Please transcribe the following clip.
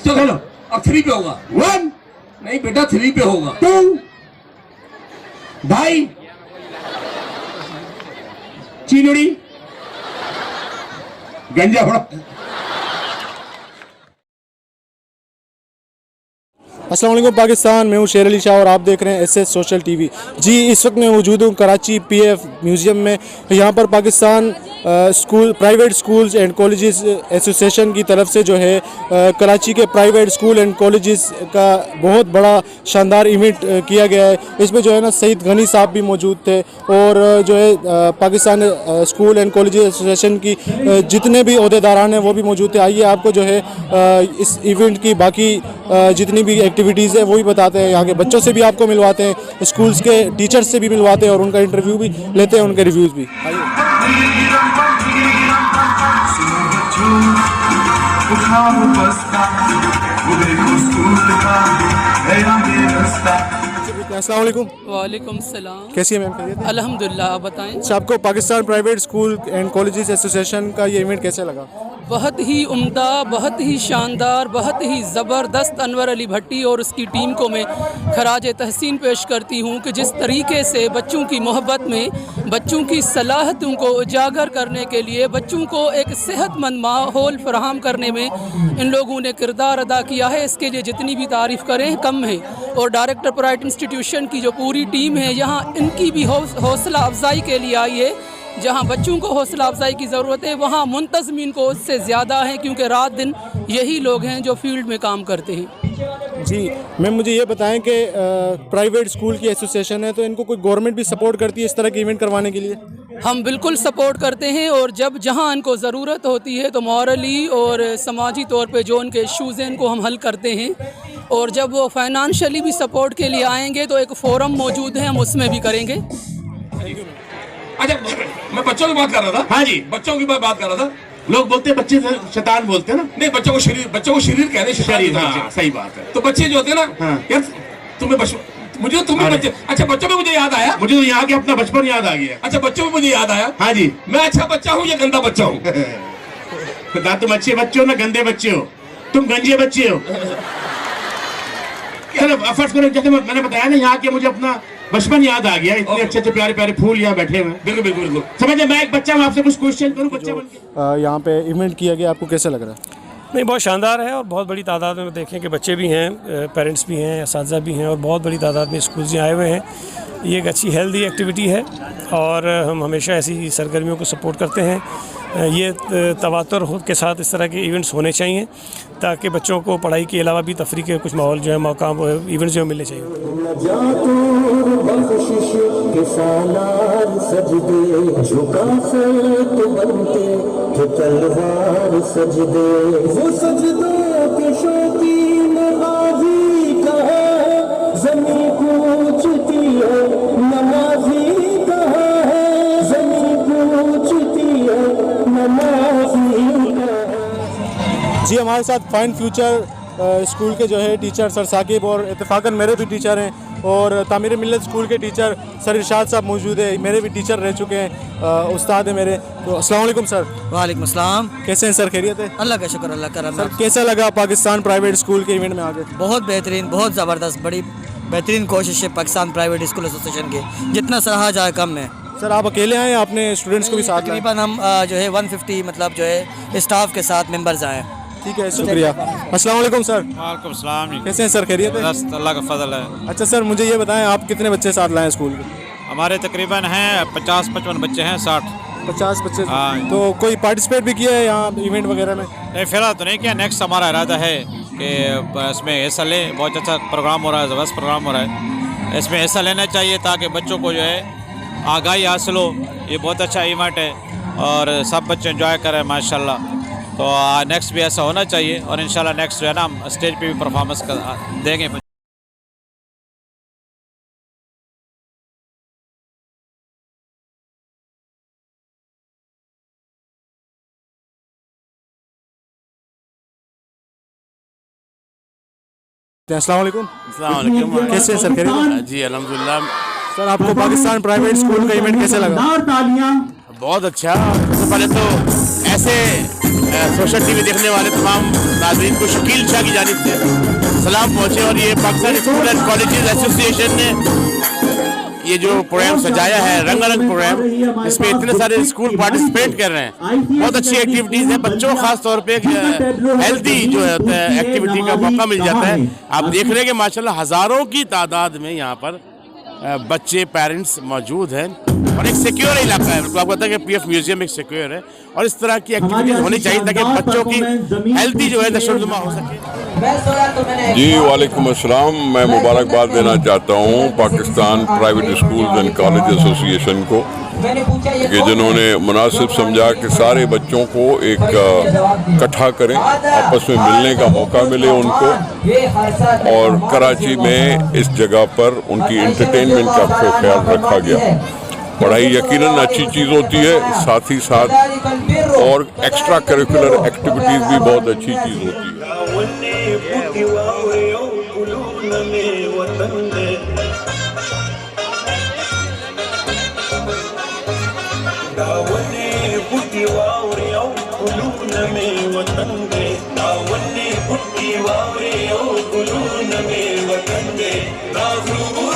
चलो अब 3 पे होगा। 1 नहीं बेटा 3 पे होगा। 2 ढाई चीनुड़ी गंजा फड़ा। अस्सलाम वालेकुम पाकिस्तान, मैं हूँ शेर अली शाह और आप देख रहे हैं SS सोशल टीवी। जी, इस वक्त मैं मौजूद हूँ कराची PF म्यूज़ियम में। यहाँ पर Pakistan private schools and colleges association की तरफ से जो है कराची के प्राइवेट स्कूल एंड कॉलेजेस का बहुत बड़ा शानदार इवेंट किया गया है। इसमें जो है ना सईद गनी साहब भी मौजूद थे और जो है Pakistan school and colleges association की जितने भी अहदेदारान हैं वो भी मौजूद थे। आइए आपको जो है इस इवेंट की बाकी जितनी भी एक्टिविटीज़ है वो भी बताते हैं। यहाँ के बच्चों से भी आपको मिलवाते हैं, स्कूल्स के टीचर्स से भी मिलवाते हैं और उनका इंटरव्यू भी लेते हैं, उनके रिव्यूज़ भी। अस्सलाम वालेकुम। वालेकुम सलाम। कैसी है मैम? खैरियत? अल्हम्दुलिल्लाह, आप बताएं। अच्छा, आपको Pakistan private school and colleges association का ये इवेंट कैसा लगा? बहुत ही उम्दा, बहुत ही शानदार, बहुत ही ज़बरदस्त। अनवर अली भट्टी और उसकी टीम को मैं खराज तहसीन पेश करती हूँ कि जिस तरीके से बच्चों की मोहब्बत में, बच्चों की सलाहियतों को उजागर करने के लिए, बच्चों को एक सेहतमंद माहौल फराहम करने में इन लोगों ने किरदार अदा किया है। इसके लिए जितनी भी तारीफ़ करें कम है। और डायरेक्टर प्राइवेट इंस्टीट्यूशन की जो पूरी टीम है यहाँ, इनकी भी हौसला अफजाई के लिए आई है। जहाँ बच्चों को हौसला अफजाई की ज़रूरत है वहाँ मुंतज़मीन को उससे ज़्यादा है, क्योंकि रात दिन यही लोग हैं जो फील्ड में काम करते हैं। जी मैम, मुझे ये बताएं कि प्राइवेट स्कूल की एसोसिएशन है तो इनको कोई गवर्नमेंट भी सपोर्ट करती है इस तरह के इवेंट करवाने के लिए? हम बिल्कुल सपोर्ट करते हैं और जब जहाँ इनको ज़रूरत होती है तो मॉरली और समाजी तौर पे जो उनके इशूज़ हैं इनको हम हल करते हैं। और जब वो फाइनेंशियली भी सपोर्ट के लिए आएंगे तो एक फोरम मौजूद है, हम उसमें भी करेंगे। अच्छा, मैं बच्चों की बात कर रहा था। हाँ जी, बच्चों की बात कर रहा था। लोग बोलते हैं बच्चे शैतान बोलते हैं ना। नहीं, बच्चों को शरीर कहते हैं। शरीर, हाँ, सही बात है। तो बच्चे जो होते हैं ना, हाँ। यार तुम बच्चे। अच्छा, बच्चों में मुझे याद आया, मुझे तो यहाँ के अपना बचपन याद आ गया। अच्छा बच्चों में मुझे याद आया। हाँ जी। मैं अच्छा बच्चा हूँ या गंदा बच्चा हूँ? ना तुम अच्छे बच्चे हो ना गंदे बच्चे हो, तुम गंजे बच्चे हो। फर्ज करो, जैसे मैंने बताया ना, यहाँ के मुझे अपना बचपन याद आ गया। इतने अच्छे अच्छे प्यारे प्यारे फूल यहाँ बैठे हुए हैं। बिल्कुल बिल्कुल बिल्कुल। समझे, मैं एक बच्चा हूँ, आपसे कुछ क्वेश्चन करूँ बच्चा बन के? यहाँ पे इवेंट किया गया, आपको कैसा लग रहा है? नहीं, बहुत शानदार है और बहुत बड़ी तादाद में देखें कि बच्चे भी हैं, पेरेंट्स भी हैं, असातिज़ा भी हैं और बहुत बड़ी तादाद में स्कूल से आए हुए हैं। ये एक अच्छी हेल्दी एक्टिविटी है और हम हमेशा ऐसी सरगर्मियों को सपोर्ट करते हैं। ये तवातुर के साथ इस तरह के इवेंट्स होने चाहिए ताकि बच्चों को पढ़ाई के अलावा भी तफरीह के कुछ माहौल जो है, मौका, इवेंट्स जो मिलने चाहिए। जी, हमारे साथ फाइन फ्यूचर स्कूल के जो है टीचर सर साकिब और इत्तेफाकन मेरे भी टीचर हैं और तामीर मिल्लत स्कूल के टीचर सर इरशाद साहब मौजूद है। मेरे भी टीचर रह चुके हैं, उस्ताद हैं मेरे। तो अस्सलाम वालेकुम सर। वालेकुम अस्सलाम। कैसे हैं सर? खैरियत है? अल्लाह का शुक्र, अल्लाह का रहम। सर कैसा लगा पाकिस्तान प्राइवेट स्कूल के इवेंट में आके? बहुत बेहतरीन, बहुत ज़बरदस्त, बड़ी बेहतरीन कोशिश है पाकिस्तान प्राइवेट स्कूल एसोसिएशन की, जितना सराहा जाए कम है। सर आप अकेले आए या अपने स्टूडेंट्स को भी साथ लाए? तकरीबन हम जो है 150 मतलब जो है स्टाफ के साथ मेंबर्स आए। ठीक है, शुक्रिया। अस्सलाम वालेकुम सर। वालेकुम सलाम। कैसे हैं सर? खैरियत है? बस अल्लाह का फजल है। अच्छा सर, मुझे ये बताएं आप कितने बच्चे साथ लाए स्कूल के? हमारे तकरीबन हैं 50-55 बच्चे हैं, 60। 50 बच्चे। हाँ। तो कोई पार्टिसिपेट भी किया है यहाँ इवेंट वगैरह में? नहीं, फिलहाल तो नहीं किया। नेक्स्ट हमारा इरादा है कि इसमें हिस्सा लें। बहुत अच्छा प्रोग्राम हो रहा है, ज़बरदस्त प्रोग्राम हो रहा है। इसमें हिस्सा लेना चाहिए ताकि बच्चों को जो है आगाही हासिल हो। ये बहुत अच्छा इवेंट है और सब बच्चे एंजॉय करें माशाल्लाह। तो नेक्स्ट भी ऐसा होना चाहिए और इंशाल्लाह नेक्स्ट जो है ना हम स्टेज पे भी परफॉर्मेंस देंगे। अस्सलाम वालेकुम। अस्सलाम वालेकुम। कैसे हैं सर? खैरियत? जी अल्हम्दुलिल्लाह। सर आपको पाकिस्तान प्राइवेट स्कूल का इवेंट कैसे लगा? बहुत अच्छा। सबसे पहले तो ऐसे सोशल टीवी देखने वाले तमाम नाज़रीन को शकील शाह की जानिब से सलाम पहुँचे। और ये Pakistan school and colleges association ने ये जो प्रोग्राम सजाया है, रंगारंग प्रोग्राम, इसमें इतने सारे स्कूल पार्टिसिपेट कर रहे हैं। बहुत अच्छी एक्टिविटीज़ है, बच्चों को खास तौर पे हेल्दी जो है एक्टिविटी का मौका मिल जाता है। आप देख रहे हैं कि माशाल्लाह हज़ारों की तादाद में यहाँ पर बच्चे, पेरेंट्स मौजूद हैं और एक सिक्योर इलाका है। आपको पता है कि पीएफ म्यूजियम एक सिक्योर है और इस तरह की एक्टिविटीज होनी चाहिए ताकि बच्चों की हेल्थी जो है नशोनुमा हो सके। जी वालेकुम अस्सलाम। मैं मुबारकबाद देना चाहता हूँ Pakistan private schools and college association को कि जिन्होंने मुनासिब समझा कि सारे बच्चों को एक इकट्ठा करें, आपस में मिलने का मौका मिले उनको, और कराची में इस जगह पर उनकी एंटरटेनमेंट का ख्याल रखा गया। पढ़ाई यकीनन अच्छी चीज़ होती है, साथ ही साथ और एक्स्ट्रा करिकुलर एक्टिविटीज़ भी बहुत अच्छी चीज़ होती है। में